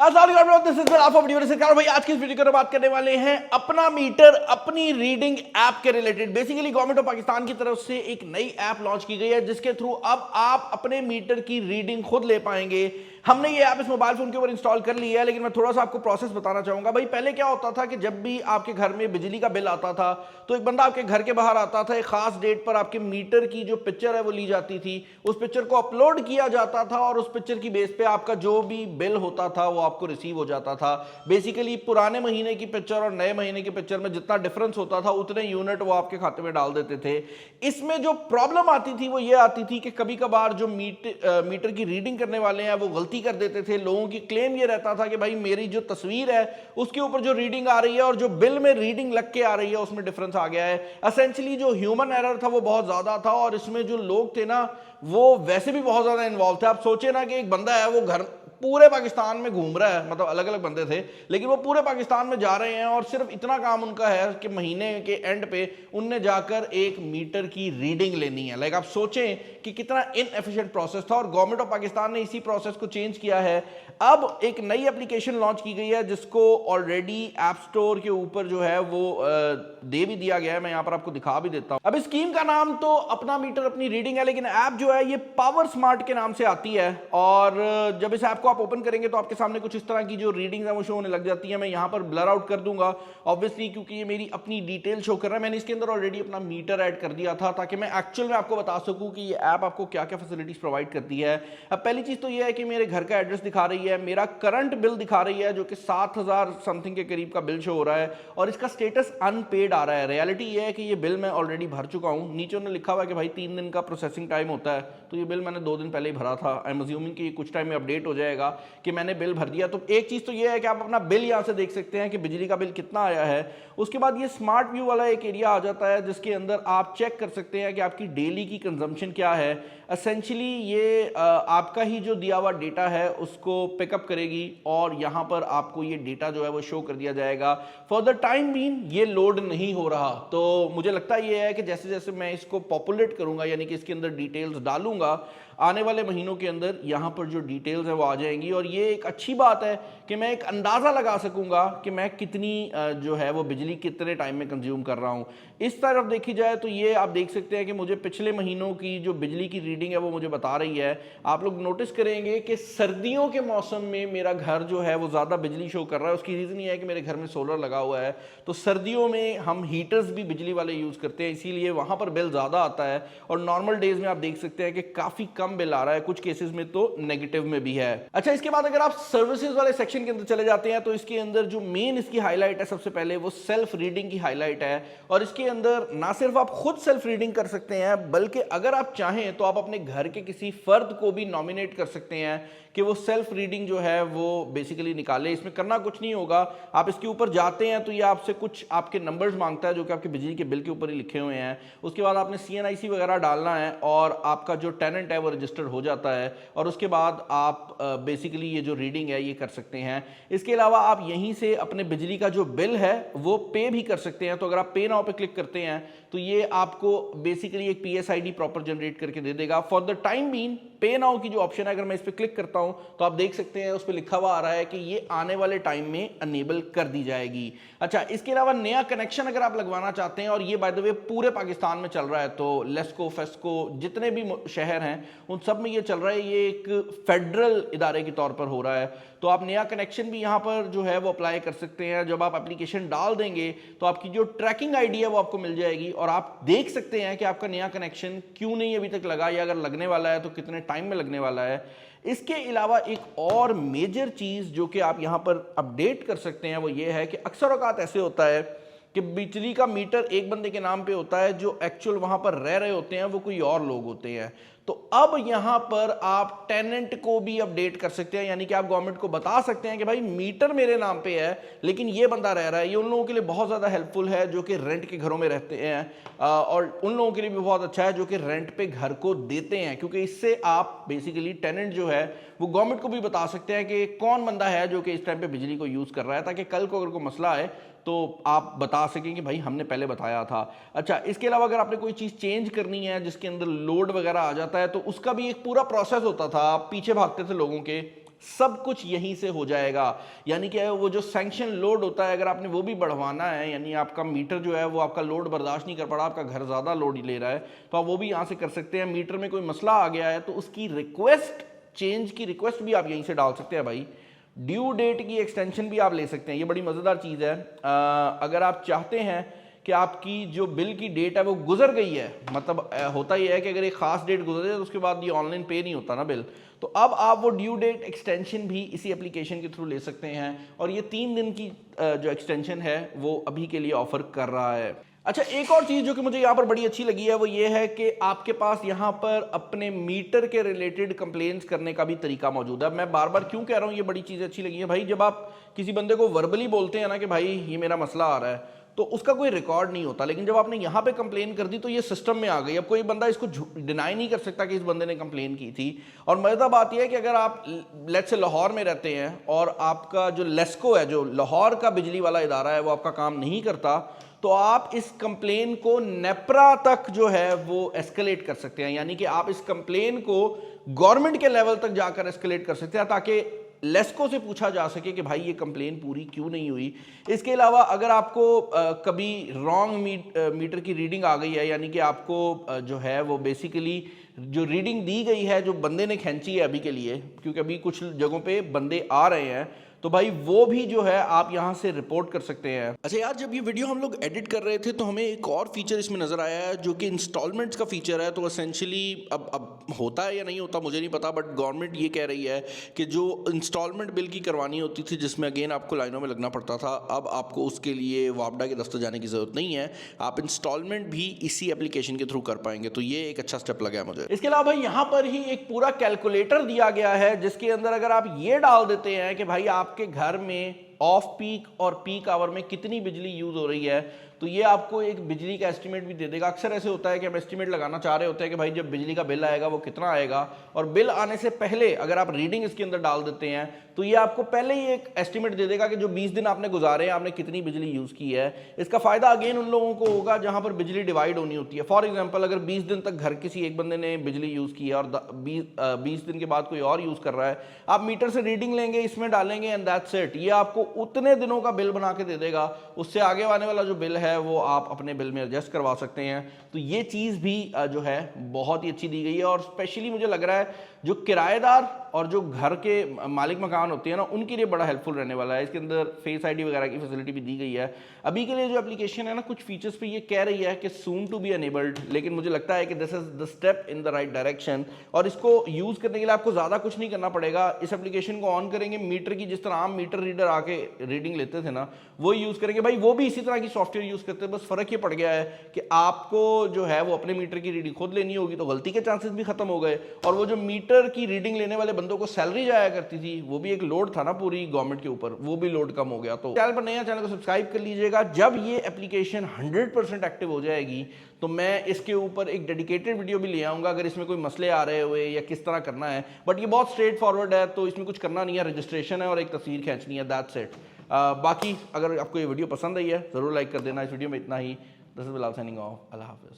सरकार भाई आज की इस वीडियो में बात करने वाले हैं अपना मीटर अपनी रीडिंग ऐप के related. Basically government of Pakistan की तरफ से एक नई ऐप लॉन्च की गई है जिसके थ्रू अब आप अपने मीटर की रीडिंग खुद ले पाएंगे। हमने ये ऐप इस मोबाइल फोन के ऊपर इंस्टॉल कर ली है, लेकिन मैं थोड़ा सा आपको प्रोसेस बताना चाहूंगा। भाई पहले क्या होता था कि जब भी आपके घर में बिजली का बिल आता था तो एक बंदा आपके घर के बाहर आता था, एक खास डेट पर आपके मीटर की जो पिक्चर है वो ली जाती थी, उस पिक्चर को अपलोड किया जाता था और उस पिक्चर की बेस पे आपका जो भी बिल होता था वो आपको रिसीव हो जाता था। बेसिकली पुराने महीने की पिक्चर और नए महीने की पिक्चर में जितना डिफरेंस होता था उतने यूनिट वो आपके खाते में डाल देते थे। इसमें जो प्रॉब्लम आती थी वो ये आती थी कि कभी कभार जो मीटर की रीडिंग करने वाले हैं वो गलती कर देते थे। लोगों की क्लेम ये रहता था कि भाई मेरी जो तस्वीर है उसके ऊपर जो रीडिंग आ रही है और जो बिल में रीडिंग लग के आ रही है उसमें डिफरेंस आ गया है। एसेंशियली जो ह्यूमन एरर था वो बहुत ज्यादा था और इसमें जो लोग थे ना वो वैसे भी बहुत ज्यादा इन्वॉल्व थे। आप सोचे ना कि एक बंदा है वो घर पूरे पाकिस्तान में घूम रहा है, मतलब अलग अलग बंदे थे लेकिन वो पूरे पाकिस्तान में जा रहे हैं और सिर्फ इतना काम उनका है कि महीने के एंड पे उनने जाकर एक मीटर की रीडिंग लेनी है। लाइक आप सोचें कि कितना इनएफिशिएंट प्रोसेस था और गवर्नमेंट ऑफ पाकिस्तान ने इसी प्रोसेस को चेंज किया है। अब एक नई एप्लीकेशन लॉन्च की गई है जिसको ऑलरेडी ऐप स्टोर के ऊपर जो है वो दे भी दिया गया है। मैं यहां पर आपको दिखा भी देता हूं। अब इस स्कीम का नाम तो अपना मीटर अपनी रीडिंग है, लेकिन ऐप जो है ये पावर स्मार्ट के नाम से आती है और जब इस ऐप को आप ओपन करेंगे तो आपके सामने कुछ इस तरह की जो रीडिंग है वो शो होने लग जाती है। मैं यहां पर ब्लर आउट कर दूंगा ऑब्वियसली क्योंकि ये मेरी अपनी डिटेल शो कर रहा है। मैंने इसके अंदर ऑलरेडी अपना मीटर ऐड कर दिया था ताकि मैं एक्चुअल में आपको बता सकूं कि ये ऐप आपको क्या क्या फैसिलिटीज प्रोवाइड करती है। अब पहली चीज तो ये है कि मेरे घर का एड्रेस दिखा रही है, मेरा करंट बिल दिखा रही है जो कि 7,000 समथिंग के करीब का बिल शो हो रहा है और इसका स्टेटस अनपेड आ रहा है। रियलिटी ये है कि ये बिल मैं ऑलरेडी भर चुका हूं। नीचे उन्होंने लिखा हुआ है कि भाई 3 दिन का प्रोसेसिंग टाइम होता है, तो ये बिल मैंने 2 दिन पहले ही भरा था। आई एम अज्यूमिंग कि कुछ टाइम में अपडेट हो जाएगा कि मैंने बिल भर दिया। तो एक चीज तो ये है कि आप अपना बिल यहां से देख सकते हैं कि बिजली का बिल कितना आया है। उसके बाद ये स्मार्ट व्यू वाला एक एरिया आ जाता है जिसके अंदर आप चेक कर सकते हैं कि आपकी डेली की कंजम्पशन क्या है। एसेंशियली ये आपका ही जो दिया हुआ डेटा है उसको पिकअप करेगी और यहाँ पर आपको ये डेटा जो है वो शो कर दिया जाएगा। फॉर द टाइम बीइंग ये लोड नहीं हो रहा, तो मुझे लगता ये है कि जैसे जैसे मैं इसको पॉपुलेट करूंगा यानी कि इसके अंदर डिटेल्स डालूंगा आने वाले महीनों के अंदर यहाँ पर जो डिटेल्स है वो आ जाएंगी और ये एक अच्छी बात है कि मैं एक अंदाज़ा लगा सकूंगा कि मैं कितनी जो है वो बिजली कितने टाइम में कंज्यूम कर रहा हूँ। इस तरफ देखी जाए तो ये आप देख सकते हैं कि मुझे पिछले महीनों की जो बिजली की रीडिंग है वो मुझे बता रही है। आप लोग नोटिस करेंगे कि सर्दियों के मौसम में मेरा घर जो है वो ज़्यादा बिजली शो कर रहा है। उसकी रीज़न ये है कि मेरे घर में सोलर लगा हुआ है, तो सर्दियों में हम हीटर्स भी बिजली वाले यूज़ करते हैं, इसीलिए वहाँ पर बिल ज़्यादा आता है। और नॉर्मल डेज में आप देख सकते हैं कि काफ़ी कम बिल आ रहा है, कुछ केसेस में तो नेगेटिव में भी है। अच्छा, इसके बाद अगर आप सर्विसेज वाले सेक्शन के अंदर चले जाते हैं तो इसके अंदर जो मेन इसकी हाईलाइट है सबसे पहले वो सेल्फ रीडिंग की हाईलाइट है। और इसके अंदर ना सिर्फ आप खुद सेल्फ रीडिंग कर सकते हैं बल्कि अगर आप चाहें तो आप अपने घर के किसी फर्द को भी नॉमिनेट कर सकते हैं कि वो सेल्फ रीडिंग जो है वो बेसिकली निकाले। इसमें करना कुछ नहीं होगा, आप इसके ऊपर जाते हैं तो ये आपसे कुछ आपके नंबर्स मांगता है जो कि आपके बिजली के बिल के ऊपर ही लिखे हुए हैं। उसके बाद आपने CNIC वगैरह डालना है और आपका जो टेनेंट है वो रजिस्टर्ड हो जाता है और उसके बाद आप बेसिकली ये जो रीडिंग है ये कर सकते हैं। इसके अलावा आप यहीं से अपने बिजली का जो बिल है वो पे भी कर सकते हैं। तो अगर आप पे नाउ पे क्लिक करते हैं तो ये आपको बेसिकली एक PSID प्रॉपर जनरेट करके दे देगा। फॉर द टाइम बीइंग पे नाउ की जो ऑप्शन है अगर मैं इस पर क्लिक करता हूं तो आप देख सकते हैं उस पर लिखा हुआ आ रहा है कि ये आने वाले टाइम में अनेबल कर दी जाएगी। अच्छा, इसके अलावा नया कनेक्शन अगर आप लगवाना चाहते हैं और ये बाय द वे पूरे पाकिस्तान में चल रहा है, तो लेस्को फेस्को जितने भी शहर हैं उन सब में ये चल रहा है, ये एक फेडरल इदारे के तौर पर हो रहा है। तो आप नया कनेक्शन भी यहाँ पर जो है वो अप्लाई कर सकते हैं। जब आप एप्लीकेशन डाल देंगे तो आपकी जो ट्रैकिंग आईडी है वो आपको मिल जाएगी और आप देख सकते हैं कि आपका नया कनेक्शन क्यों नहीं अभी तक लगा या अगर लगने वाला है तो कितने टाइम में लगने वाला है। इसके अलावा एक और मेजर चीज जो कि आप यहां पर अपडेट कर सकते हैं वो ये है कि अक्सर औकात ऐसे होता है कि बिजली का मीटर एक बंदे के नाम पे होता है, जो एक्चुअल वहां पर रह रहे होते हैं वो कोई और लोग होते हैं। तो अब यहां पर आप टेनेंट को भी अपडेट कर सकते हैं, यानी कि आप गवर्नमेंट को बता सकते हैं कि भाई मीटर मेरे नाम पे है लेकिन ये बंदा रह रहा है। ये उन लोगों के लिए बहुत ज़्यादा हेल्पफुल है जो कि रेंट के घरों में रहते हैं और उन लोगों के लिए भी बहुत अच्छा है जो कि रेंट पे घर को देते हैं, क्योंकि इससे आप बेसिकली टेनेंट जो है वो गवर्नमेंट को भी बता सकते हैं कि कौन बंदा है जो कि इस टाइम पे बिजली को यूज़ कर रहा है, ताकि कल को अगर कोई मसला आए तो आप बता सकें कि भाई हमने पहले बताया था। अच्छा, इसके अलावा अगर आपने कोई चीज़ चेंज करनी है जिसके अंदर लोड वगैरह आ जाता है तो उसका भी एक पूरा प्रोसेस होता था, आप पीछे भागते थे लोगों के। सब कुछ यहीं से हो जाएगा। यानी कि वो जो सैंक्शन लोड होता है, अगर आपने वो भी बढ़वाना है, यानी आपका मीटर जो है वो आपका लोड बर्दाश्त नहीं कर पा रहा, आपका घर ज़्यादा लोड ले रहा है, तो आप वो भी यहाँ से कर सकते हैं। मीटर में कोई मसला आ गया है तो उसकी रिक्वेस्ट, चेंज की रिक्वेस्ट भी आप यहीं से डाल सकते हैं भाई। ड्यू डेट की एक्सटेंशन भी आप ले सकते हैं, ये बड़ी मज़ेदार चीज़ है। अगर आप चाहते हैं कि आपकी जो बिल की डेट है वो गुजर गई है, मतलब होता ही है कि अगर एक खास डेट गुजर जाए तो उसके बाद ये ऑनलाइन पे नहीं होता ना बिल, तो अब आप वो ड्यू डेट एक्सटेंशन भी इसी एप्लीकेशन के थ्रू ले सकते हैं। और ये 3 दिन की जो एक्सटेंशन है वो अभी के लिए ऑफर कर रहा है। अच्छा, एक और चीज़ जो कि मुझे यहाँ पर बड़ी अच्छी लगी है वो ये है कि आपके पास यहाँ पर अपने मीटर के रिलेटेड कंप्लेंट्स करने का भी तरीका मौजूद है। मैं बार बार क्यों कह रहा हूँ ये बड़ी चीज़ अच्छी लगी है भाई, जब आप किसी बंदे को वर्बली बोलते हैं ना कि भाई ये मेरा मसला आ रहा है, तो उसका कोई रिकॉर्ड नहीं होता, लेकिन जब आपने यहाँ पे कंप्लेन कर दी तो ये सिस्टम में आ गई। अब कोई बंदा इसको डिनाई नहीं कर सकता कि इस बंदे ने कंप्लेन की थी। और मज़ेदार बात यह है कि अगर आप लेट्स से लाहौर में रहते हैं और आपका जो लेस्को है, जो लाहौर का बिजली वाला इदारा है, वो आपका काम नहीं करता, तो आप इस कंप्लेन को नेप्रा तक जो है वो एस्केलेट कर सकते हैं। यानी कि आप इस कंप्लेन को गवर्नमेंट के लेवल तक जाकर एस्केलेट कर सकते हैं ताकि लेस्को से पूछा जा सके कि भाई ये कंप्लेन पूरी क्यों नहीं हुई। इसके अलावा अगर आपको कभी रॉन्ग मीटर की रीडिंग आ गई है, यानी कि आपको जो है वो बेसिकली जो रीडिंग दी गई है जो बंदे ने खींची है अभी के लिए, क्योंकि अभी कुछ जगहों पे बंदे आ रहे हैं, तो भाई वो भी जो है आप यहाँ से रिपोर्ट कर सकते हैं। अच्छा यार, जब ये वीडियो हम लोग एडिट कर रहे थे तो हमें एक और फीचर इसमें नज़र आया है जो कि इंस्टॉलमेंट्स का फीचर है। तो एसेंशियली अब होता है या नहीं होता मुझे नहीं पता, बट गवर्नमेंट ये कह रही है कि जो इंस्टॉलमेंट बिल की करवानी होती थी जिसमें अगेन आपको लाइनों में लगना पड़ता था, अब आपको उसके लिए वापडा के दफ्तर जाने की ज़रूरत नहीं है, आप इंस्टॉलमेंट भी इसी एप्लीकेशन के थ्रू कर पाएंगे। तो ये एक अच्छा स्टेप लगा है मुझे। इसके अलावा भाई यहाँ पर ही एक पूरा कैलकुलेटर दिया गया है जिसके अंदर अगर आप ये डाल देते हैं कि भाई आपके घर में ऑफ पीक और पीक आवर में कितनी बिजली यूज हो रही है, तो ये आपको एक बिजली का एस्टीमेट भी दे देगा। अक्सर ऐसे होता है कि हम एस्टीमेट लगाना चाह रहे होते हैं कि भाई जब बिजली का बिल आएगा वो कितना आएगा, और बिल आने से पहले अगर आप रीडिंग इसके अंदर डाल देते हैं तो ये आपको पहले ही एक एस्टीमेट दे देगा कि जो 20 दिन आपने गुजारे हैं आपने कितनी बिजली यूज़ की है। इसका फ़ायदा अगेन उन लोगों को होगा जहां पर बिजली डिवाइड होनी होती है। फॉर एग्जाम्पल, अगर 20 दिन तक घर किसी एक बंदे ने बिजली यूज़ की है और 20 दिन के बाद कोई और यूज़ कर रहा है, आप मीटर से रीडिंग लेंगे, इसमें डालेंगे एंड दैट्स इट। ये आपको उतने दिनों का बिल बना के दे देगा, उससे आगे आने वाला जो बिल है वो आप अपने बिल में एडजस्ट करवा सकते हैं। तो ये चीज़ भी जो है बहुत ही अच्छी दी गई है। और स्पेशली मुझे लग रहा है जो किराएदार और जो घर के मालिक मकान होते हैं ना, उनके लिए बड़ा हेल्पफुल रहने वाला है। इसके अंदर फेस आईडी वगैरह की फैसिलिटी भी दी गई है। अभी के लिए जो एप्लीकेशन है ना, कुछ फीचर्स पे ये कह रही है कि सून टू बी अनेबल्ड, लेकिन मुझे लगता है कि this is the step in the right direction. और इसको यूज करने के लिए आपको ज़्यादा कुछ नहीं करना पड़ेगा। इस एप्लीकेशन को ऑन करेंगे, मीटर की जिस तरह आम मीटर रीडर आके रीडिंग लेते थे ना, वो यूज़ करेंगे। भाई वो भी इसी तरह की सॉफ्टवेयर यूज़ करते हैं, बस फ़र्क ये पड़ गया है कि आपको जो है वो अपने मीटर की रीडिंग खुद लेनी होगी, तो गलती के चांसेस भी खत्म हो गए। और वो जो मीटर की रीडिंग लेने वाले बंदों को सैलरी जाया करती थी, वो भी एक लोड था ना पूरी गवर्नमेंट के ऊपर, वो भी लोड कम हो गया। तो चैनल पर नया, चैनल को सब्सक्राइब कर लीजिएगा। जब ये एप्लीकेशन 100% एक्टिव हो जाएगी तो मैं इसके ऊपर एक डेडिकेटेड वीडियो भी ले आऊँगा अगर इसमें कोई मसले आ रहे हुए या किस तरह करना है। बट ये बहुत स्ट्रेट फॉरवर्ड है, तो इसमें कुछ करना नहीं है, रजिस्ट्रेशन है और एक तस्वीर खींचनी है, दैट्स इट। बाकी अगर आपको ये वीडियो पसंद आई है ज़रूर लाइक कर देना। इस वीडियो में इतना ही। This is Bilal signing off. अल्लाह हाफिज़।